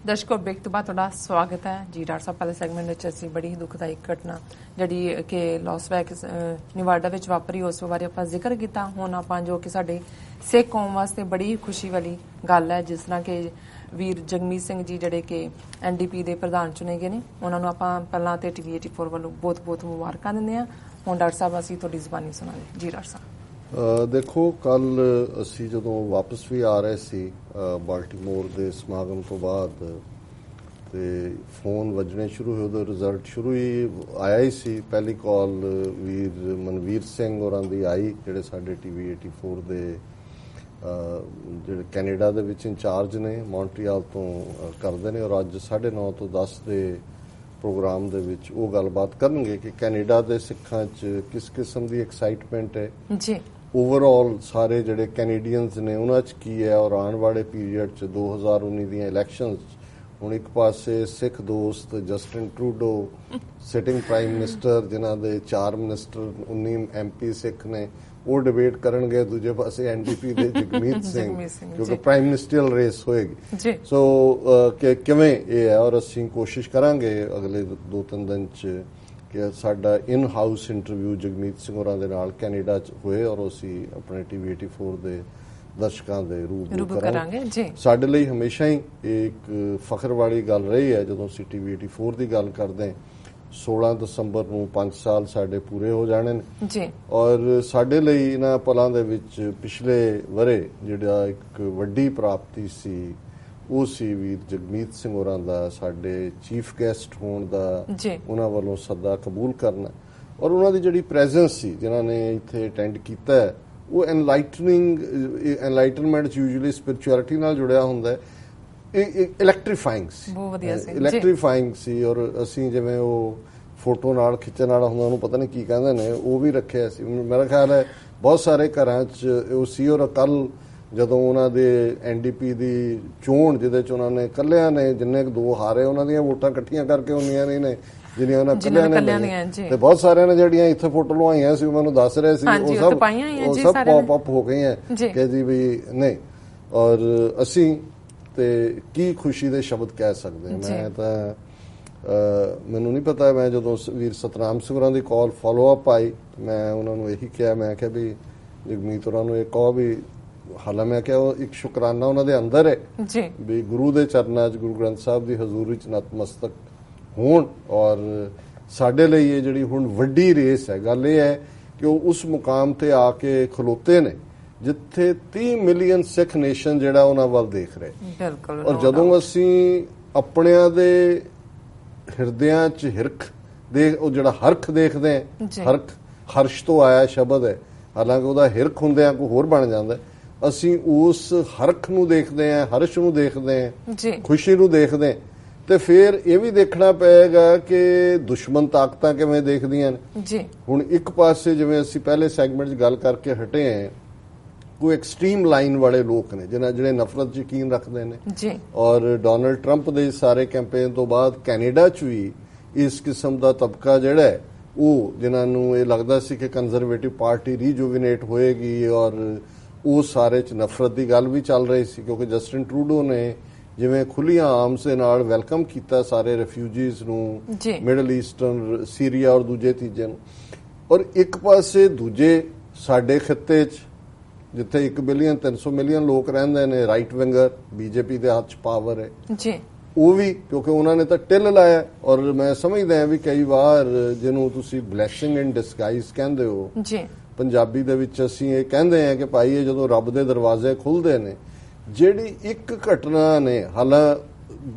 दर्शकों ब्रेक तो बाद थोड़ा स्वागत है जी। डॉक्टर साहब पहले सैगमेंट में असीं बड़ी दुखदाई घटना जिहड़ी कि लॉस वेगस निवाडा विच वापरी उस बारे आपां जिक्र कीता। हुण आपां जो कि साडे सिख कौम वास्ते बड़ी खुशी वाली गल है, जिस तरह कि वीर जगमीत सिंह जी जिहड़े कि एन.ड दे प्रधान चुने गए ने, उन्हां नूं आपां पहलां ते टीवी 84 ਵੱਲੋਂ बहुत मुबारकां दिंदे आ। हुण डॉक्टर साहब असीं तुहाडी ज़बानी सुणांगे जी। डॉक्टर साहब देखो, कल असी जदों वापस भी आ रहे सी बाल्टीमोर के समागम तो बाद ते फोन वजने शुरू होए, उहदा रिजल्ट शुरू ही आया ही सी। पहली कॉल वीर मनवीर सिंह होरां दी आई, जिहड़े साडे टीवी 84 दे जिहड़े कैनेडा दे विच इंचार्ज ने, मॉन्ट्रियल तो करदे ने, और अज 9:30 तो 10 दे प्रोग्राम दे विच वो गलबात करनगे कि कैनेडा दे सिखां च किस किस्म दी एक्साइटमेंट है जी, ओवरऑल सारे जिहड़े कैनेडियंस ने उन्हां च की है, और आने वाले पीरियड च 2019 दी इलैक्शनस हुण एक पासे सिख दोस्त Justin Trudeau sitting prime minister जिन्हां दे 4 मिनिस्टर 19 MP सिख ने वो डिबेट करनगे, दूजे पासे एन.ड दे जगमीत सिंह क्योंकि प्राइम मिनिस्टरियल रेस होएगी। सो किवें ये है, और असीं कोशिश करांगे अगले 2-3 दिन च कि साडा in house interview Jagmeet Singh होरां दे नाल कैनेडा च होए, और असीं अपने टीवी 84 दे दर्शकों के रूबरू करांगे। साडे लई हमेशा ही एक फखर वाली गल रही है जदों असीं टीवी 84 की गल करदे हां। 16 दसंबर नूं 5 साल साडे पूरे हो जाने जी, और साडे लई इन्हां पलां दे विच पिछले वरे जिहड़ा एक वड्डी प्राप्ति सी वो सी वीर जगमीत सिंह होरां दा साडे चीफ गेस्ट होण दा उन्हां वल्लों सद्दा कबूल करना, और उन्हां दी जिहड़ी प्रेजेंस सी जिन्हां ने इत्थे अटेंड कीता है वो एनलाइटनमेंट यूजुअली स्पिरिचुअलिटी नाल जुड़िया हुंदा है, इलैक्ट्रीफाइंग सी। और असीं जिवें वो फोटो नाल खिच्चण वाला हुंदा उहनूं पता नहीं की कहंदे ने, वो भी रखिया सी। मेरा ख्याल है बहुत सारे घरां च वो सी। और कल जदों उन्हां दे एन.डी दी चोण जिहदे च उन्हां ने कल्लियां ने जिन्ने 2 हारे उन्हां दीयां वोटां इकट्ठियां करके उन्नियां नहीं ने जिन्नियां उन्हां कल्लियां ने, ते बहुत सारियां ने जिहड़ियां इत्थे फोटो लवाईयां सी मैनूं दस रहे सी वो सब पॉप अप हो गईयां कि जी भी नहीं। और असीं ते की खुशी दे शब्द कह सकदे। मैं तां मैनूं नहीं पता, मैं जदों वीर सतनाम सिंह होरां दी कॉल फॉलो अप आई मैं उन्हां नूं यही कहा, मैं कहा भी जगमीत होरां नूं ये कहो भी हालां मैं क्या एक शुकराना उन्हां दे अंदर है भी गुरु दे चरनां च गुरु ग्रंथ साहब दी हजूरी च नतमस्तक होण, और साडे लई ये जिहड़ी हुण वड्डी रेस है, गल ये है कि वो उस मुकाम ते आके खलोते ने जिथे 30 मिलियन सिख नेशन जिहड़ा उन्हां वल देख रहे। और जदों असीं अपणियां दे हिरदियां च हिरख दे वो जिहड़ा हरख देखदे हैं, हरख हर्ष तो आया शब्द है, हालांकि ਉਹਦਾ हिरख ਹੁੰਦਿਆਂ ਕੋਈ ਹੋਰ ਬਣ ਜਾਂਦਾ, ਅਸੀਂ ਉਸ ਹਰਖ ਨੂੰ ਦੇਖਦੇ ਆਂ, ਹਰਸ਼ ਨੂੰ ਦੇਖਦੇ ਆਂ, ਖੁਸ਼ੀ ਨੂੰ ਦੇਖਦੇ ਆਂ, ਤੇ ਫਿਰ ਇਹ ਵੀ ਦੇਖਣਾ ਪਏਗਾ ਕਿ ਦੁਸ਼ਮਣ ਤਾਕਤਾਂ ਕਿਵੇਂ ਦੇਖਦੀਆਂ ਨੇ ਜੀ। ਹੁਣ ਇੱਕ ਪਾਸੇ ਜਿਵੇਂ ਅਸੀਂ ਪਹਿਲੇ ਸੈਗਮੈਂਟ 'ਚ ਗੱਲ ਕਰਕੇ ਹਟੇ ਆਂ, ਕੋਈ ਐਕਸਟ੍ਰੀਮ ਲਾਈਨ ਵਾਲੇ ਲੋਕ ਨੇ ਜਿਹੜੇ ਨਫ਼ਰਤ 'ਚ ਯਕੀਨ ਰੱਖਦੇ ਨੇ ਜੀ, ਔਰ ਡੋਨਲਡ ਟਰੰਪ ਦੇ ਸਾਰੇ ਕੈਂਪੇਨ ਤੋਂ ਬਾਅਦ ਕੈਨੇਡਾ 'ਚ ਵੀ ਇਸ ਕਿਸਮ ਦਾ ਤਬਕਾ ਜਿਹੜਾ ਹੈ ਉਹ ਜਿਨ੍ਹਾਂ ਨੂੰ ਇਹ ਲੱਗਦਾ ਸੀ ਕਿ ਕੰਜ਼ਰਵੇਟਿਵ ਪਾਰਟੀ ਰੀਜੂਵੀਨੇਟ ਹੋਏਗੀ, ਔਰ ਉਹ ਸਾਰੇ 'ਚ ਨਫ਼ਰਤ ਦੀ ਗੱਲ ਵੀ ਚੱਲ ਰਹੀ ਸੀ ਕਿਉਂਕਿ ਜਸਟਿਨ ਟਰੂਡੋ ਨੇ ਜਿਵੇਂ ਖੁੱਲੀਆਂ ਆਰਮਸ ਦੇ ਨਾਲ ਵੈਲਕਮ ਕੀਤਾ ਸਾਰੇ ਰਿਫਿਊਜੀਜ਼ ਨੂੰ, ਮਿਡਲ ਈਸਟਰਨ, ਸੀਰੀਆ ਔਰ ਦੂਜੇ ਤੀਜੇ ਨੂੰ। ਔਰ ਇੱਕ ਪਾਸੇ ਦੂਜੇ ਸਾਡੇ ਖਿੱਤੇ 'ਚ ਜਿੱਥੇ 1 ਬਿਲੀਅਨ 300 ਮਿਲੀਅਨ ਲੋਕ ਰਹਿੰਦੇ ਨੇ, ਰਾਈਟ ਵਿੰਗਰ ਬੀਜੇਪੀ ਦੇ ਹੱਥ 'ਚ ਪਾਵਰ ਹੈ ਜੀ, ਉਹ ਵੀ ਕਿਉਂਕਿ ਉਹਨਾਂ ਨੇ ਤਾਂ ਟਿੱਲ ਲਾਇਆ। ਔਰ ਮੈਂ ਸਮਝਦਾ ਹਾਂ ਵੀ ਕਈ ਵਾਰ ਜਿਹਨੂੰ ਤੁਸੀਂ ਬਲੈਸਿੰਗ ਇਨ ਡਿਸਗਾਈਜ਼ ਕਹਿੰਦੇ ਹੋ ਜੀ, ਪੰਜਾਬੀ ਦੇ ਵਿੱਚ ਅਸੀਂ ਇਹ ਕਹਿੰਦੇ ਹਾਂ ਕਿ ਭਾਈ ਇਹ ਜਦੋਂ ਰੱਬ ਦੇ ਦਰਵਾਜ਼ੇ ਖੁੱਲ੍ਹਦੇ ਨੇ, ਜਿਹੜੀ ਇੱਕ ਘਟਨਾ ਨੇ, ਹਾਲਾਂ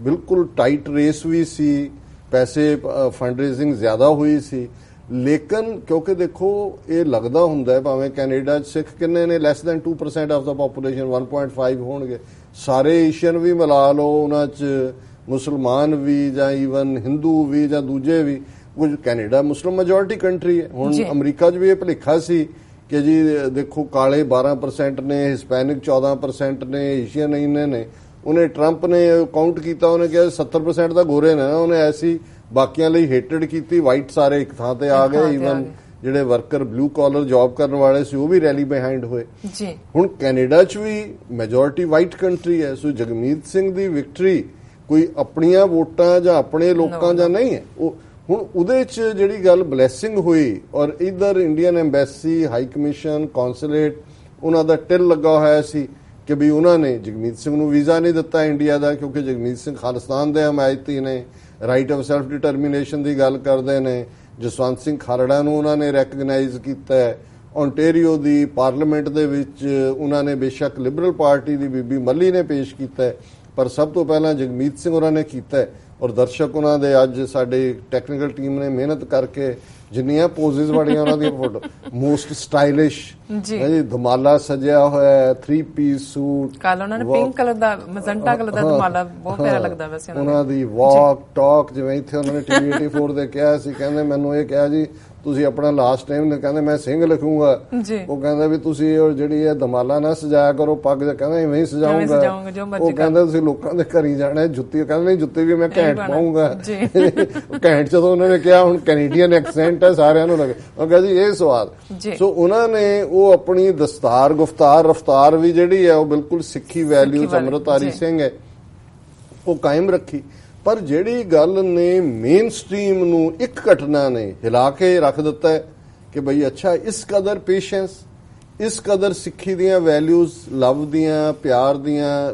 ਬਿਲਕੁਲ ਟਾਈਟ ਰੇਸ ਵੀ ਸੀ, ਪੈਸੇ ਫੰਡ ਰੇਜ਼ਿੰਗ ਜ਼ਿਆਦਾ ਹੋਈ ਸੀ, ਲੇਕਿਨ ਕਿਉਂਕਿ ਦੇਖੋ ਇਹ ਲੱਗਦਾ ਹੁੰਦਾ ਭਾਵੇਂ ਕੈਨੇਡਾ 'ਚ ਸਿੱਖ ਕਿੰਨੇ ਨੇ, less than 2% of the population, 1.5 ਹੋਣਗੇ, ਸਾਰੇ ਏਸ਼ੀਅਨ ਵੀ ਮਿਲਾ ਲਓ, ਉਹਨਾਂ 'ਚ ਮੁਸਲਮਾਨ ਵੀ ਜਾਂ ਈਵਨ ਹਿੰਦੂ ਵੀ ਜਾਂ ਦੂਜੇ ਵੀ, ਕੁਝ ਕੈਨੇਡਾ ਮੁਸਲਿਮ ਮੈਜੋਰਿਟੀ ਕੰਟਰੀ ਹੈ। ਹੁਣ ਅਮਰੀਕਾ 'ਚ ਵੀ ਇਹ ਭੁਲੇਖਾ ਸੀ ਕਿ ਜੀ ਦੇਖੋ ਕਾਲੇ 12% ਨੇ, ਹਿਸਪੈਨਿਕ 14% ਨੇ, ਏਸ਼ੀਅਨ ਇੰਨੇ ਨੇ। ਉਹਨੇ ਟਰੰਪ ਨੇ ਕਾਊਂਟ ਕੀਤਾ, ਉਹਨੇ ਕਿਹਾ 70% ਤਾਂ ਗੋਰੇ ਨੇ, ਉਹਨੇ ਐਸੀ ਬਾਕੀਆਂ ਲਈ ਹੇਟਡ ਕੀਤੀ, ਵਾਈਟ ਸਾਰੇ ਇੱਕ ਥਾਂ ਤੇ ਆ ਗਏ, ਈਵਨ ਜਿਹੜੇ ਵਰਕਰ ਬਲੂ ਕਾਲਰ ਜੌਬ ਕਰਨ ਵਾਲੇ ਸੀ ਉਹ ਵੀ ਰੈਲੀ ਬਿਹਾਈਂਡ ਹੋਏ। ਹੁਣ ਕੈਨੇਡਾ 'ਚ ਵੀ ਮੈਜੋਰਿਟੀ ਵਾਈਟ ਕੰਟਰੀ ਹੈ, ਸੋ ਜਗਮੀਤ ਸਿੰਘ ਦੀ ਵਿਕਟਰੀ ਕੋਈ ਆਪਣੀਆਂ ਵੋਟਾਂ ਜਾਂ ਆਪਣੇ ਲੋਕਾਂ ਜਾਂ ਨਹੀਂ ਹੈ। ਉਹ ਹੁਣ ਉਹਦੇ 'ਚ ਜਿਹੜੀ ਗੱਲ ਬਲੈਸਿੰਗ ਹੋਈ ਔਰ ਇੱਧਰ Indian embassy, high commission, consulate ਉਹਨਾਂ ਦਾ ਟਿਲ ਲੱਗਾ ਹੋਇਆ ਸੀ ਕਿ ਵੀ ਉਹਨਾਂ ਨੇ ਜਗਮੀਤ ਸਿੰਘ ਨੂੰ ਵੀਜ਼ਾ ਨਹੀਂ ਦਿੱਤਾ ਇੰਡੀਆ ਦਾ, ਕਿਉਂਕਿ ਜਗਮੀਤ ਸਿੰਘ ਖਾਲਿਸਤਾਨ ਦੇ ਹਮਾਇਤੀ ਨੇ, ਰਾਈਟ ਆਫ ਸੈਲਫ ਡਿਟਰਮੀਨੇਸ਼ਨ ਦੀ ਗੱਲ ਕਰਦੇ ਨੇ। ਜਸਵੰਤ ਸਿੰਘ ਖਾਲੜਾ ਨੂੰ ਉਹਨਾਂ ਨੇ ਰੈਕਗਨਾਈਜ਼ ਕੀਤਾ ਹੈ। ਓਨਟਾਰੀਓ ਦੀ ਪਾਰਲੀਮੈਂਟ ਦੇ ਵਿੱਚ ਉਹਨਾਂ ਨੇ ਬੇਸ਼ੱਕ ਲਿਬਰਲ ਪਾਰਟੀ ਦੀ ਬੀਬੀ ਮੱਲੀ ਨੇ ਪੇਸ਼ ਕੀਤਾ ਹੈ, ਪਰ ਸਭ ਤੋਂ ਪਹਿਲਾਂ ਜਗਮੀਤ ਸਿੰਘ ਉਹਨਾਂ ਨੇ ਕੀਤਾ ਹੈ। ਔਰ ਦਰਸ਼ਕ ਉਹਨਾਂ ਦੇ ਅੱਜ ਸਾਡੇ ਟੈਕਨੀਕਲ ਟੀਮ ਨੇ ਮਿਹਨਤ ਕਰਕੇ ਜਿੰਨੀਆਂ ਪੋਜ਼ਿਸ ਵਾਲੀਆਂ ਉਹਨਾਂ ਦੀਆਂ ਫੋਟੋ, ਮੋਸਟ ਸਟਾਈਲਿਸ਼ ਜੀ, ਧਮਾਲਾ ਸਜਿਆ ਹੋਇਆ, 3 ਪੀਸ ਸੂਟ, ਕੱਲ ਉਹਨਾਂ ਨੇ ਪਿੰਕ ਕਲਰ ਦਾ, ਮਜੰਟਾ ਕਲਰ ਦਾ ਧਮਾਲਾ ਬਹੁਤ ਪਿਆਰਾ ਲੱਗਦਾ ਵੈਸੇ ਉਹਨਾਂ ਦੀ ਵਾਕ ਟਾਕ। ਜਿਵੇਂ ਇੱਥੇ ਉਹਨਾਂ ਨੇ ਟੀਵੀ 84 ਦੇ ਕਿਹਾ ਸੀ, ਕਹਿੰਦੇ ਮੈਨੂੰ ਇਹ ਕਿਹਾ ਜੀ ਤੁਸੀਂ ਆਪਣਾ ਲਾਸਟ ਟਾਈਮ ਨੇ, ਕਹਿੰਦੇ ਮੈਂ ਸਿੰਘ ਲਿਖੂੰਗਾ। ਉਹ ਕਹਿੰਦਾ ਵੀ ਤੁਸੀਂ ਜਿਹੜੀ ਇਹ ਧਮਾਲਾ ਨਾ ਸਜਾਇਆ ਕਰੋ, ਪੱਗ ਕਹਿੰਦਾ ਇਵੇਂ ਹੀ ਸਜਾਉਂਗਾ। ਉਹ ਕਹਿੰਦਾ ਤੁਸੀਂ ਲੋਕਾਂ ਦੇ ਘਰੀ ਜਾਣਾ, ਜੁੱਤੀ ਕਹਿੰਦੇ ਨਹੀਂ ਜੁੱਤੀ ਵੀ ਮੈਂ ਘੈਂਟ ਪਾਉਂਗਾ। ਘੈਂਟ ਜਦੋਂ ਉਹਨਾਂ ਨੇ ਕਿਹਾ, ਹੁਣ ਕੈਨੇਡੀਅਨ ਐਕਸੈਂਟ ਹੈ ਸਾਰਿਆਂ ਨੂੰ ਲੱਗੇ, ਉਹ ਕਹਿੰਦਾ ਜੀ ਇਹ ਸਵਾਦ। ਸੋ ਉਹਨਾਂ ਨੇ ਉਹ ਆਪਣੀ ਦਸਤਾਰ, ਗੁਫਤਾਰ, ਰਫਤਾਰ ਵੀ ਜਿਹੜੀ ਹੈ ਉਹ ਬਿਲਕੁਲ ਸਿੱਖੀ ਵੈਲਿਊਜ਼, ਅੰਮ੍ਰਿਤਧਾਰੀ ਸਿੰਘ ਹੈ, ਉਹ ਕਾਇਮ ਰੱਖੀ। ਪਰ ਜਿਹੜੀ ਗੱਲ ਨੇ ਮੇਨ ਸਟ੍ਰੀਮ ਨੂੰ ਇੱਕ ਘਟਨਾ ਨੇ ਹਿਲਾ ਕੇ ਰੱਖ ਦਿੱਤਾ ਹੈ ਕਿ ਬਈ ਅੱਛਾ ਇਸ ਕਦਰ ਪੇਸ਼ੈਂਸ, ਇਸ ਕਦਰ ਸਿੱਖੀ ਦੀਆਂ ਵੈਲਿਊਜ਼, ਲਵ ਦੀਆਂ, ਪਿਆਰ ਦੀਆਂ,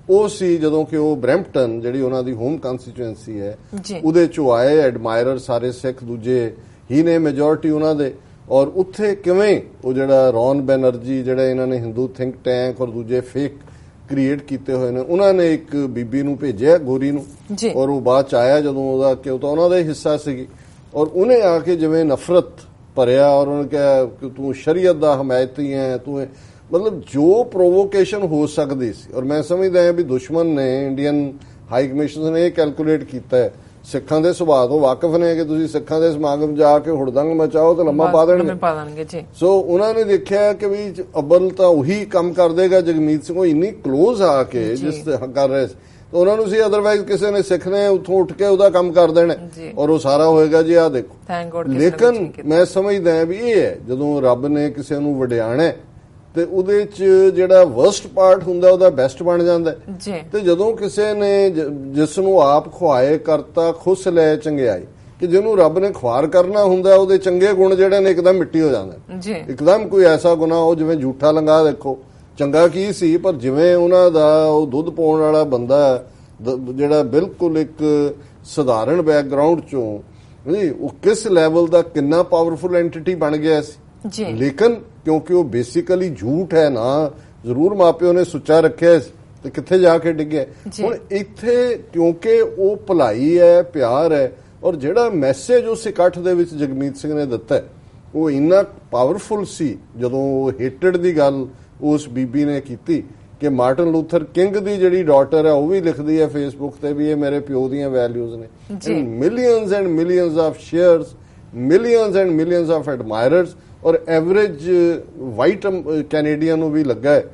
ਉਹ ਸੀ ਜਦੋਂ ਕਿ ਉਹ ਬਰੈਂਪਟਨ ਜਿਹੜੀ ਉਹਨਾਂ ਦੀ ਹੋਮ ਕੰਸਟੀਚੁਐਂਸੀ ਹੈ ਉਹਦੇ ਚੋਂ ਆਏ ਐਡਮਾਇਰਰ ਸਾਰੇ ਸਿੱਖ ਦੂਜੇ ਹੀ ਨੇ ਮੈਜੋਰਿਟੀ ਉਹਨਾਂ ਦੇ। ਔਰ ਉੱਥੇ ਕਿਵੇਂ ਉਹ ਜਿਹੜਾ ਰੌਨ ਬੈਨਰਜੀ ਜਿਹੜਾ ਇਹਨਾਂ ਨੇ ਹਿੰਦੂ ਥਿੰਕ ਟੈਂਕ ਔਰ ਦੂਜੇ ਫੇਕ ਕ੍ਰੀਏਟ ਕੀਤੇ ਹੋਏ ਨੇ, ਉਹਨਾਂ ਨੇ ਇੱਕ ਬੀਬੀ ਨੂੰ ਭੇਜਿਆ ਗੋਰੀ ਨੂੰ, ਔਰ ਉਹ ਬਾਅਦ ਚ ਆਇਆ ਜਦੋਂ ਉਹਦਾ ਕਿ ਉਹ ਤਾਂ ਉਹਨਾਂ ਦਾ ਹੀ ਹਿੱਸਾ ਸੀਗੀ, ਔਰ ਉਹਨੇ ਆ ਕੇ ਜਿਵੇਂ ਨਫ਼ਰਤ ਭਰਿਆ ਔਰ ਉਹਨੇ ਕਿਹਾ ਕਿ ਤੂੰ ਸ਼ਰੀਅਤ ਦਾ ਹਮਾਇਤੀ ਹੈ, ਤੂੰ ਮਤਲਬ ਜੋ ਪ੍ਰੋਵੋਕੇਸ਼ਨ ਹੋ ਸਕਦੀ ਸੀ। ਔਰ ਮੈਂ ਸਮਝਦਾ ਹਾਂ ਵੀ ਦੁਸ਼ਮਣ ਨੇ, ਇੰਡੀਅਨ ਹਾਈ ਕਮਿਸ਼ਨ ਨੇ ਇਹ ਕੈਲਕੂਲੇਟ ਕੀਤਾ ਹੈ। ਸਿੱਖਾਂ ਦੇ ਸੁਭਾਅ ਤੋਂ ਵਾਕਿਫ ਨੇ ਕਿ ਤੁਸੀਂ ਸਿੱਖਾਂ ਦੇ ਸਮਾਗਮ ਜਾ ਕੇ ਹੁੜਦੰਗ ਮਚਾਓ ਤੇ ਲੰਮਾ ਪਾ ਦੇਣਗੇ। ਸੋ ਉਹਨਾਂ ਨੇ ਦੇਖਿਆ ਕਿ ਵੀ ਅੱਬਲ ਤਾਂ ਉਹੀ ਕੰਮ ਕਰ ਦੇਗਾ ਜਗਮੀਤ ਸਿੰਘ, ਉਹ ਇੰਨੀ ਕਲੋਜ਼ ਆ ਕੇ ਜਿਸ ਕਰ ਰਹੇ ਸੀ, ਤਾਂ ਉਹਨਾਂ ਨੂੰ ਸੀ ਅਦਰਵਾਈਜ਼ ਕਿਸੇ ਨੇ ਸਿੱਖ ਨੇ ਉੱਥੋਂ ਉੱਠ ਕੇ ਉਹਦਾ ਕੰਮ ਕਰ ਦੇਣਾ ਔਰ ਉਹ ਸਾਰਾ ਹੋਏਗਾ ਜੀ ਆਹ ਦੇਖੋ। ਲੇਕਿਨ ਮੈਂ ਸਮਝਦਾ ਵੀ ਇਹ ਹੈ ਜਦੋਂ ਰੱਬ ਨੇ ਕਿਸੇ ਨੂੰ ਵਡਿਆਣਾ ਤੇ ਉਹਦੇ ਚ ਜਿਹੜਾ ਵਰਸਟ ਪਾਰਟ ਹੁੰਦਾ ਉਹਦਾ ਬੈਸਟ ਬਣ ਜਾਂਦਾ। ਤੇ ਜਦੋਂ ਕਿਸੇ ਨੇ ਜਿਸ ਨੂੰ ਆਪ ਖੁਆਏ ਕਰਤਾ ਖੁਸ ਲੈ ਚੰਗਿਆਈ, ਕਿ ਜਿਹਨੂੰ ਰੱਬ ਨੇ ਖੁਆਰ ਕਰਨਾ ਹੁੰਦਾ ਉਹਦੇ ਚੰਗੇ ਗੁਣ ਜਿਹੜੇ ਨੇ ਇੱਕਦਮ ਮਿੱਟੀ ਹੋ ਜਾਂਦੇ। ਇੱਕਦਮ ਕੋਈ ਐਸਾ ਗੁਨਾਹ ਉਹ ਜਿਵੇਂ ਝੂਠਾ ਲੰਗਾ, ਦੇਖੋ ਚੰਗਾ ਕੀ ਸੀ, ਪਰ ਜਿਵੇਂ ਉਹਨਾਂ ਦਾ ਉਹ ਦੁੱਧ ਪਾਉਣ ਵਾਲਾ ਬੰਦਾ ਜਿਹੜਾ ਬਿਲਕੁਲ ਇੱਕ ਸਧਾਰਨ ਬੈਕਗ੍ਰਾਉਂਡ ਚੋਂ ਉਹ ਕਿਸ ਲੈਵਲ ਦਾ ਕਿੰਨਾ ਪਾਵਰਫੁਲ ਐਂਟੀਟੀ ਬਣ ਗਿਆ ਸੀ। ਲੇਕਿਨ ਕਿਉਂਕਿ ਉਹ ਬੇਸਿਕਲੀ ਝੂਠ ਹੈ ਨਾ, ਜ਼ਰੂਰ ਮਾਪਿਓ ਨੇ ਸੁੱਚਾ ਰੱਖਿਆ ਤੇ ਕਿੱਥੇ ਜਾ ਕੇ ਡਿੱਗਿਆ। ਹੁਣ ਇੱਥੇ ਕਿਉਂਕਿ ਉਹ ਭਲਾਈ ਹੈ, ਪਿਆਰ ਹੈ, ਔਰ ਜਿਹੜਾ ਮੈਸੇਜ ਉਸ ਇਕੱਠ ਦੇ ਵਿੱਚ ਜਗਮੀਤ ਸਿੰਘ ਨੇ ਦਿੱਤਾ ਉਹ ਇੰਨਾ ਪਾਵਰਫੁਲ ਸੀ। ਜਦੋਂ ਉਹ ਹੇਟਡ ਦੀ ਗੱਲ ਉਸ ਬੀਬੀ ਨੇ ਕੀਤੀ ਕਿ ਮਾਰਟਨ ਲੂਥਰ ਕਿੰਗ ਦੀ ਜਿਹੜੀ ਡਾਟਰ ਹੈ ਉਹ ਵੀ ਲਿਖਦੀ ਹੈ ਫੇਸਬੁੱਕ ਤੇ ਵੀ ਇਹ ਮੇਰੇ ਪਿਓ ਦੀਆਂ ਵੈਲਿਊਜ਼ ਨੇ। Millions and millions of shares, millions and millions of admirers, ਔਰ ਐਵਰੇਜ ਵਾਈਟ ਕੈਨੇਡੀਅਨ ਨੂੰ ਵੀ ਲੱਗਾ ਹੈ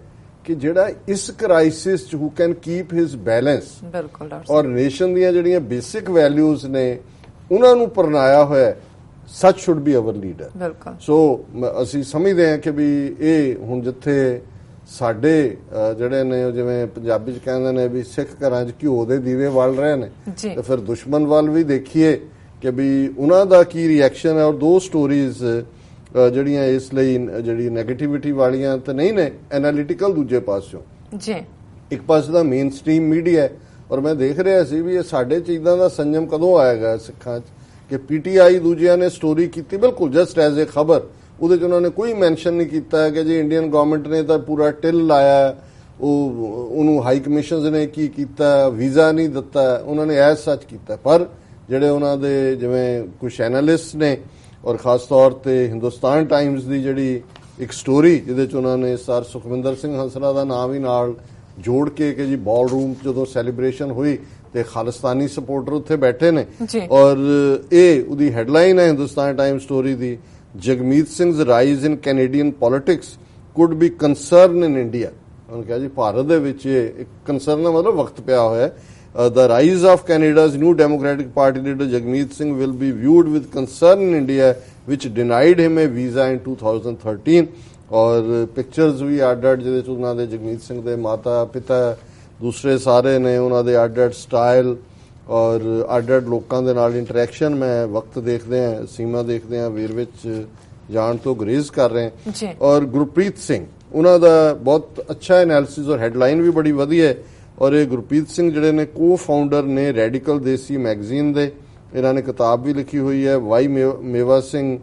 ਕਿ ਜਿਹੜਾ ਇਸ ਕ੍ਰਾਈਸਿਸ ਚ ਹੂ ਕੈਨ ਕੀਪ ਹਿਜ਼ ਬੈਲੈਂਸ ਔਰ ਨੇਸ਼ਨ ਦੀਆਂ ਜਿਹੜੀਆਂ ਬੇਸਿਕ ਵੈਲਿਊਜ਼ ਨੇ ਉਹਨਾਂ ਨੂੰ ਪਰਨਾਇਆ ਹੋਇਆ, ਸੱਚ ਸ਼ੁੱਡ ਬੀ ਅਵਰ ਲੀਡਰ। ਸੋ ਅਸੀਂ ਸਮਝਦੇ ਹਾਂ ਕਿ ਵੀ ਇਹ ਹੁਣ ਜਿੱਥੇ ਸਾਡੇ ਜਿਹੜੇ ਨੇ ਜਿਵੇਂ ਪੰਜਾਬੀ ਚ ਕਹਿੰਦੇ ਨੇ ਵੀ ਸਿੱਖ ਘਰਾਂ ਚ ਘਿਓ ਦੇ ਦੀਵੇ ਬਲ ਰਹੇ ਨੇ, ਤੇ ਫਿਰ ਦੁਸ਼ਮਣ ਵੱਲ ਵੀ ਦੇਖੀਏ ਕਿ ਵੀ ਉਹਨਾਂ ਦਾ ਕੀ ਰਿਐਕਸ਼ਨ ਹੈ। ਔਰ ਦੋ ਸਟੋਰੀਜ਼ ਜਿਹੜੀਆਂ ਇਸ ਲਈ ਜਿਹੜੀ ਨੈਗੇਟਿਵਿਟੀ ਵਾਲੀਆਂ ਤਾਂ ਨਹੀਂ ਨੇ, ਐਨਾਲਿਟੀਕਲ ਦੂਜੇ ਪਾਸਿਓਂ ਇੱਕ ਪਾਸੇ ਦਾ ਮੇਨ ਸਟ੍ਰੀਮ ਮੀਡੀਆ ਹੈ। ਔਰ ਮੈਂ ਦੇਖ ਰਿਹਾ ਸੀ ਵੀ ਇਹ ਸਾਡੇ ਚ ਇਦਾਂ ਦਾ ਸੰਜਮ ਕਦੋਂ ਆਏਗਾ ਸਿੱਖਾਂ ਚ ਕਿ ਪੀਟੀਆਈ ਦੂਜਿਆਂ ਨੇ ਸਟੋਰੀ ਕੀਤੀ ਬਿਲਕੁਲ ਜਸਟ ਐਜ਼ ਏ ਖਬਰ, ਉਹਦੇ ਚ ਉਹਨਾਂ ਨੇ ਕੋਈ ਮੈਂਸ਼ਨ ਨਹੀਂ ਕੀਤਾ ਕਿ ਜੀ ਇੰਡੀਅਨ ਗਵਰਨਮੈਂਟ ਨੇ ਤਾਂ ਪੂਰਾ ਟਿਲ ਲਾਇਆ, ਉਹਨੂੰ ਹਾਈ ਕਮਿਸ਼ਨਸ ਨੇ ਕੀ ਕੀਤਾ, ਵੀਜ਼ਾ ਨਹੀਂ ਦਿੱਤਾ, ਉਹਨਾਂ ਨੇ ਐਜ਼ ਸੱਚ ਕੀਤਾ। ਪਰ ਜਿਹੜੇ ਉਹਨਾਂ ਦੇ ਜਿਵੇਂ ਕੁਝ ਐਨਾਲਿਸਟ ਨੇ ਔਰ ਖਾਸ ਤੌਰ ਤੇ ਹਿੰਦੁਸਤਾਨ ਟਾਈਮਸ ਦੀ ਜਿਹੜੀ ਇੱਕ ਸਟੋਰੀ ਜਿਹਦੇ ਚ ਉਹਨਾਂ ਨੇ ਸਰ ਸੁਖਵਿੰਦਰ ਸਿੰਘ ਹੰਸਰਾ ਦਾ ਨਾਮ ਵੀ ਨਾਲ ਜੋੜ ਕੇ ਕਿ ਜੀ ਬਾਲ ਰੂਮ ਜਦੋਂ ਸੈਲੀਬ੍ਰੇਸ਼ਨ ਹੋਈ ਤੇ ਖਾਲਿਸਤਾਨੀ ਸਪੋਰਟਰ ਉੱਥੇ ਬੈਠੇ ਨੇ, ਔਰ ਇਹ ਉਹਦੀ ਹੈਡਲਾਈਨ ਹੈ Hindustan time story the, Jagmeet ਸਿੰਘ's rise in Canadian politics could be concern in India। ਉਹਨੇ ਕਿਹਾ ਜੀ ਭਾਰਤ ਦੇ ਵਿੱਚ ਇੱਕ ਕੰਸਰਨ ਦਾ ਮਤਲਬ ਵਕਤ ਪਿਆ ਹੋਇਆ। The rise of Canada's new Democratic Party leader Jagmeet Singh will be viewed with concern in India, which denied him a visa in 2013। ਔਰ ਪਿਕਚਰਸ ਵੀ ਅੱਡ ਜਿਹਦੇ ਚ ਉਹਨਾਂ ਦੇ ਜਗਮੀਤ ਸਿੰਘ ਦੇ ਮਾਤਾ ਪਿਤਾ ਦੂਸਰੇ ਸਾਰੇ ਨੇ ਉਹਨਾਂ ਦੇ ਅੱਡ-ਅੱਡ ਸਟਾਈਲ ਔਰ ਅੱਡ-ਅੱਡ ਲੋਕਾਂ ਦੇ ਨਾਲ ਇੰਟਰੈਕਸ਼ਨ। ਮੈਂ ਵਕਤ ਦੇਖਦੇ ਆ, ਸੀਮਾ ਦੇਖਦੇ ਆ, ਵੀਰ ਵਿੱਚ ਜਾਣ ਤੋਂ ਗੁਰੇਜ਼ ਕਰ ਰਹੇ ਹਾਂ। ਔਰ ਗੁਰਪ੍ਰੀਤ ਸਿੰਘ ਉਹਨਾਂ ਦਾ ਬਹੁਤ ਅੱਛਾ ਐਨਾਲਿਸਿਸ ਔਰ ਹੈਡਲਾਈਨ ਵੀ ਬੜੀ ਵਧੀਆ ਹੈ। ਔਰ ਇਹ ਗੁਰਪ੍ਰੀਤ ਸਿੰਘ ਜਿਹੜੇ ਨੇ ਕੋ-ਫਾਊਂਡਰ ਨੇ ਰੈਡੀਕਲ ਦੇਸੀ ਮੈਗਜ਼ੀਨ ਦੇ। ਇਹਨਾਂ ਨੇ ਕਿਤਾਬ ਵੀ ਲਿਖੀ ਹੋਈ ਹੈ, Y Mewa Singh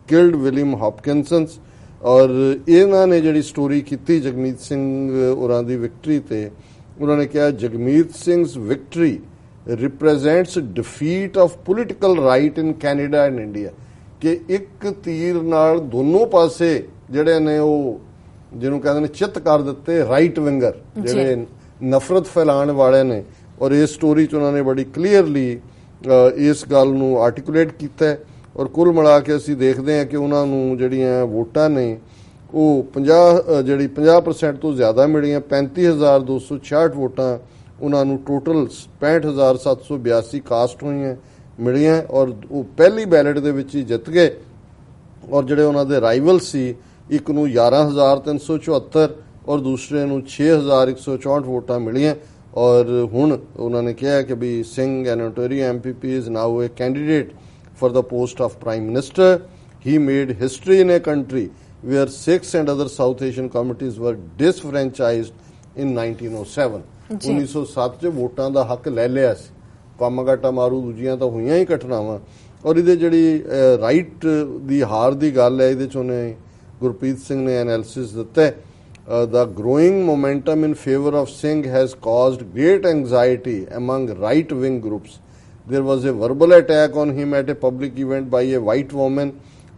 killed William ਹੌਪਕਿੰਸਨਸ। ਔਰ ਇਹਨਾਂ ਨੇ ਜਿਹੜੀ ਸਟੋਰੀ ਕੀਤੀ ਜਗਮੀਤ ਸਿੰਘ ਹੋਰਾਂ ਦੀ ਵਿਕਟਰੀ ਤੇ, ਉਹਨਾਂ ਨੇ ਕਿਹਾ Jagmeet Singh's victory represents defeat of political right in Canada and India. ਕਿ ਇੱਕ ਤੀਰ ਨਾਲ ਦੋਨੋਂ ਪਾਸੇ ਜਿਹੜੇ ਨੇ ਉਹ ਜਿਹਨੂੰ ਕਹਿੰਦੇ ਨੇ ਚਿੱਤ ਕਰ ਦਿੱਤੇ ਰਾਈਟ ਵਿੰਗਰ ਜਿਹੜੇ ਨਫ਼ਰਤ ਫੈਲਾਉਣ ਵਾਲੇ ਨੇ। ਔਰ ਇਸ ਸਟੋਰੀ 'ਚ ਉਹਨਾਂ ਨੇ ਬੜੀ ਕਲੀਅਰਲੀ ਇਸ ਗੱਲ ਨੂੰ ਆਰਟੀਕੂਲੇਟ ਕੀਤਾ ਹੈ। ਔਰ ਕੁੱਲ ਮਿਲਾ ਕੇ ਅਸੀਂ ਦੇਖਦੇ ਹਾਂ ਕਿ ਉਹਨਾਂ ਨੂੰ ਜਿਹੜੀਆਂ ਵੋਟਾਂ ਨੇ ਉਹ 50% ਤੋਂ ਜ਼ਿਆਦਾ ਮਿਲੀਆਂ। 35,266 ਵੋਟਾਂ ਉਹਨਾਂ ਨੂੰ ਟੋਟਲ 65,782 ਕਾਸਟ ਹੋਈਆਂ ਮਿਲੀਆਂ ਔਰ ਉਹ ਪਹਿਲੀ ਬੈਲਟ ਦੇ ਵਿੱਚ ਹੀ ਜਿੱਤ ਗਏ। ਔਰ ਜਿਹੜੇ ਉਹਨਾਂ ਦੇ ਰਾਈਵਲ ਸੀ, ਇੱਕ ਨੂੰ 11,374 ਔਰ ਦੂਸਰੇ ਨੂੰ 6,164 ਵੋਟਾਂ ਮਿਲੀਆਂ। ਔਰ ਹੁਣ ਉਹਨਾਂ ਨੇ ਕਿਹਾ ਕਿ ਵੀ ਸਿੰਘ ਐਨ Ontario MPP is now a candidate for the post of Prime Minister. He made history in a country where Sikhs and other South Asian communities were disfranchised in 1907. 1907 'ਚ ਵੋਟਾਂ ਦਾ ਹੱਕ ਲੈ ਲਿਆ ਸੀ। ਕਾਮਾਗਾਟਾ ਮਾਰੂ ਦੂਜੀਆਂ ਤਾਂ ਹੋਈਆਂ ਹੀ ਘਟਨਾਵਾਂ। ਔਰ ਇਹਦੇ ਜਿਹੜੀ ਰਾਈਟ ਦੀ ਹਾਰ ਦੀ ਗੱਲ ਹੈ, ਇਹਦੇ 'ਚ ਉਹਨੇ ਗੁਰਪ੍ਰੀਤ ਸਿੰਘ ਨੇ ਐਨਾਲਿਸਿਸ ਦਿੱਤਾ। The growing momentum in favor of Singh has caused great anxiety among right-wing groups. There was a verbal attack on him at a public event by a white woman.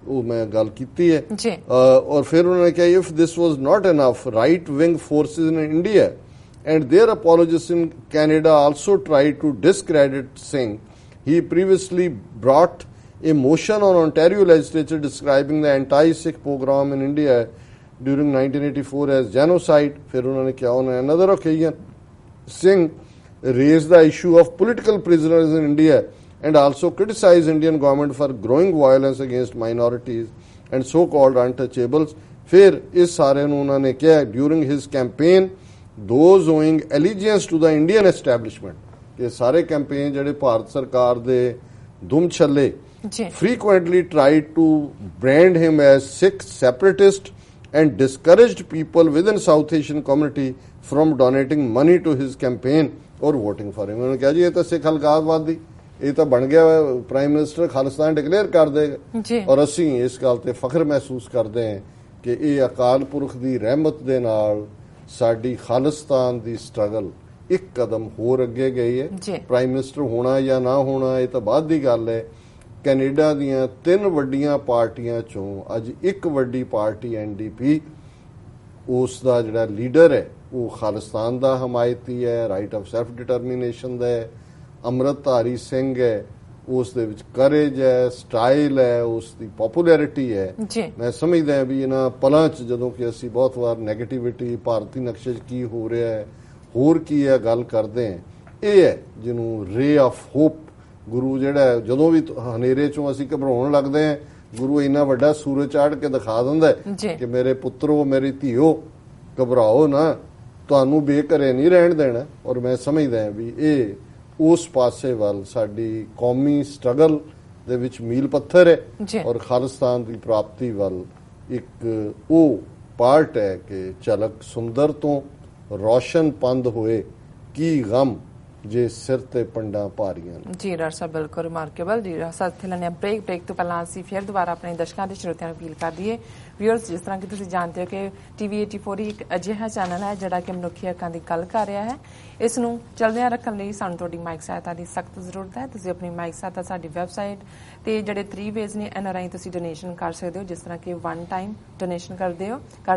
ਉਹ ਮੈਂ ਗੱਲ ਕੀਤੀ ਹੈ। ਔਰ ਫਿਰ ਉਹਨਾਂ ਨੇ ਕਿਹਾ if this was not enough, right-wing forces in India and their apologists in Canada also tried to discredit Singh. He previously brought a motion on Ontario legislature describing the anti-Sikh pogrom in India during 1984 as genocide. फिर उन्होंने क्या on another occasion Singh raised the issue of political prisoners in India and also criticized Indian government for growing violence against minorities and so-called untouchables. फिर इस सारे ਨੂੰ उन्होंने किया during his campaign those owing allegiance to the Indian establishment कि सारे campaign ਜਿਹੜੇ ਭਾਰਤ ਸਰਕਾਰ ਦੇ ਦੁਮ ਛੱਲੇ frequently tried to brand him as Sikh separatist and discouraged people within South Asian community from donating money to his campaign or voting for him. उन्होंने कहा जी ये तो सिख अलगाववादी, ये तो बन गया प्राइम मिनिस्टर खालिस्तान डिक्लेयर कर देगा। और ਅਸੀਂ ਇਸ ਗੱਲ ਤੇ ਫਖਰ ਮਹਿਸੂਸ ਕਰਦੇ ਹਾਂ ਕਿ ਇਹ ਅਕਾਲ ਪੁਰਖ ਦੀ ਰਹਿਮਤ ਦੇ ਨਾਲ ਸਾਡੀ ਖਾਲਿਸਤਾਨ ਦੀ ਸਟਰਗਲ ਇੱਕ ਕਦਮ ਹੋਰ ਅੱਗੇ ਗਈ ਹੈ। ਪ੍ਰਾਈਮ ਮਿਨਿਸਟਰ ਹੋਣਾ ਜਾਂ ਨਾ ਹੋਣਾ ਇਹ ਤਾਂ ਬਾਅਦ ਦੀ ਗੱਲ ਹੈ। ਕੈਨੇਡਾ ਦੀਆਂ 3 ਵੱਡੀਆਂ ਪਾਰਟੀਆਂ ਚੋਂ ਅੱਜ ਇੱਕ ਵੱਡੀ ਪਾਰਟੀ NDP, ਉਸ ਦਾ ਜਿਹੜਾ ਲੀਡਰ ਹੈ ਉਹ ਖਾਲਿਸਤਾਨ ਦਾ ਹਮਾਇਤੀ ਹੈ, ਰਾਈਟ ਆਫ ਸੈਲਫ ਡਿਟਰਮੀਨੇਸ਼ਨ ਦਾ ਹੈ। ਅੰਮ੍ਰਿਤਧਾਰੀ ਸਿੰਘ ਹੈ, ਉਸ ਦੇ ਵਿੱਚ ਕਰੇਜ ਹੈ, ਸਟਾਈਲ ਹੈ, ਉਸ ਦੀ ਪਪੂਲੈਰਿਟੀ ਹੈ। ਮੈਂ ਸਮਝਦਾ ਵੀ ਇਹਨਾਂ ਪਲਾਂ 'ਚ ਜਦੋਂ ਕਿ ਅਸੀਂ ਬਹੁਤ ਵਾਰ ਨੈਗੇਟਿਵਿਟੀ ਭਾਰਤੀ ਨਕਸ਼ੇ 'ਚ ਕੀ ਹੋ ਰਿਹਾ ਹੈ, ਹੋਰ ਕੀ ਹੈ ਗੱਲ ਕਰਦੇ ਹਾਂ, ਇਹ ਹੈ ਜਿਹਨੂੰ ਰੇ ਆਫ ਹੋਪ ਗੁਰੂ ਜਿਹੜਾ ਜਦੋਂ ਵੀ ਹਨੇਰੇ 'ਚੋਂ ਅਸੀਂ ਘਬਰਾਉਣ ਲੱਗਦੇ ਹਾਂ, ਗੁਰੂ ਇੰਨਾ ਵੱਡਾ ਸੂਰਜ ਚਾੜ ਕੇ ਦਿਖਾ ਦਿੰਦਾ ਕਿ ਮੇਰੇ ਪੁੱਤਰੋ ਮੇਰੀ ਧੀਓ ਘਬਰਾਓ ਨਾ, ਤੁਹਾਨੂੰ ਬੇਘਰੇ ਨਹੀਂ ਰਹਿਣ ਦੇਣਾ। ਔਰ ਮੈਂ ਸਮਝਦਾ ਵੀ ਇਹ ਉਸ ਪਾਸੇ ਵੱਲ ਸਾਡੀ ਕੌਮੀ ਸਟਰਗਲ ਦੇ ਵਿੱਚ ਮੀਲ ਪੱਥਰ ਹੈ ਔਰ ਖਾਲਿਸਤਾਨ ਦੀ ਪ੍ਰਾਪਤੀ ਵੱਲ ਇੱਕ ਉਹ ਪਾਰਟ ਹੈ ਕਿ ਝਲਕ ਸੁੰਦਰ ਤੋਂ ਰੋਸ਼ਨ ਪੰਦ ਹੋਏ ਕੀ ਗਮ ਜੇ ਸਿਰ ਤੇ ਪੰਡਾਂ ਭਾਰੀਆਂ। ਜੀ ਡਾਕਟਰ ਸਾਹਿਬ ਬਿਲਕੁਲ ਰਿਮਾਰਕੇਬਲ। ਜੀ ਡਾਕਟਰ ਸਾਹਿਬ ਇੱਥੇ ਲੈਣੇ ਬ੍ਰੇਕ ਤੋਂ ਪਹਿਲਾਂ ਅਸੀਂ ਫਿਰ ਦੁਬਾਰਾ ਆਪਣੇ ਦਰਸ਼ਕਾਂ ਦੇ ਸਰੋਤਿਆਂ ਨੂੰ ਅਪੀਲ ਕਰ ਦਈਏ। ਵਿਊਅਰਸ, ਜਿਸ ਤਰ੍ਹਾਂ ਕਿ ਤੁਸੀਂ ਜਾਣਦੇ ਹੋ ਕਿ TV 84 ਇੱਕ ਅਜਿਹਾ ਚੈਨਲ ਹੈ ਜਿਹੜਾ ਕਿ ਮਨੁੱਖੀ ਹੱਕਾਂ ਦੀ ਗੱਲ ਕਰ ਰਿਹਾ ਹੈ। ਇਸ ਨੂੰ ਚੱਲਦਿਆਂ ਰੱਖਣ ਲਈ ਸਾਨੂੰ ਤੁਹਾਡੀ ਮਾਈਕ ਸਹਾਇਤਾ ਦੀ ਸਖਤ ਜ਼ਰੂਰਤ ਹੈ। ਤੁਸੀਂ ਆਪਣੀ ਮਾਈਕ ਸਹਾਇਤਾ ਸਾਡੀ ਵੈਬਸਾਈਟ ਤੇ ਜਿਹੜੇ 3 ਵੇਜ਼ ਨੇ ਇਹਨਾਂ ਰਾਹੀਂ ਤੁਸੀਂ ਡੋਨੇਸ਼ਨ ਕਰ ਸਕਦੇ ਹੋ, ਜਿਸ ਤਰ੍ਹਾਂ ਕਿ 1 ਟਾਈਮ ਡੋਨੇਸ਼ਨ ਕਰ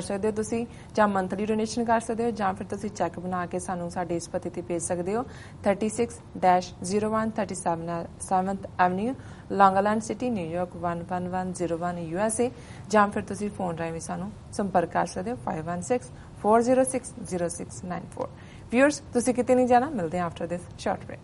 ਸਕਦੇ ਹੋ ਤੁਸੀਂ, ਜਾਂ ਮੰਥਲੀ ਡੋਨੇਸ਼ਨ ਕਰ ਸਕਦੇ ਹੋ, ਜਾਂ ਫਿਰ ਤੁਸੀਂ ਚੈੱਕ ਬਣਾ ਕੇ ਸਾਨੂੰ ਸਾਡੇ ਇਸ ਪਤੇ ਤੇ ਭੇਜ ਸਕਦੇ ਹੋ 36-01 37th Avenue, Long Island City, New York 11101 USA, ਜਾਂ ਫਿਰ ਤੁਸੀਂ ਫੋਨ ਰਾਹੀਂ ਵੀ ਸਾਨੂੰ ਸੰਪਰਕ ਕਰ ਸਕਦੇ ਹੋ 516-406-0694। ਵਿਊਅਰਸ, ਤੁਸੀਂ ਕਿਤੇ ਨਹੀਂ ਜਾਣਾ, ਮਿਲਦੇ ਹਾਂ ਆਫਟਰ ਦਿਸ ਸ਼ਾਰਟ ਬ੍ਰੇਕ।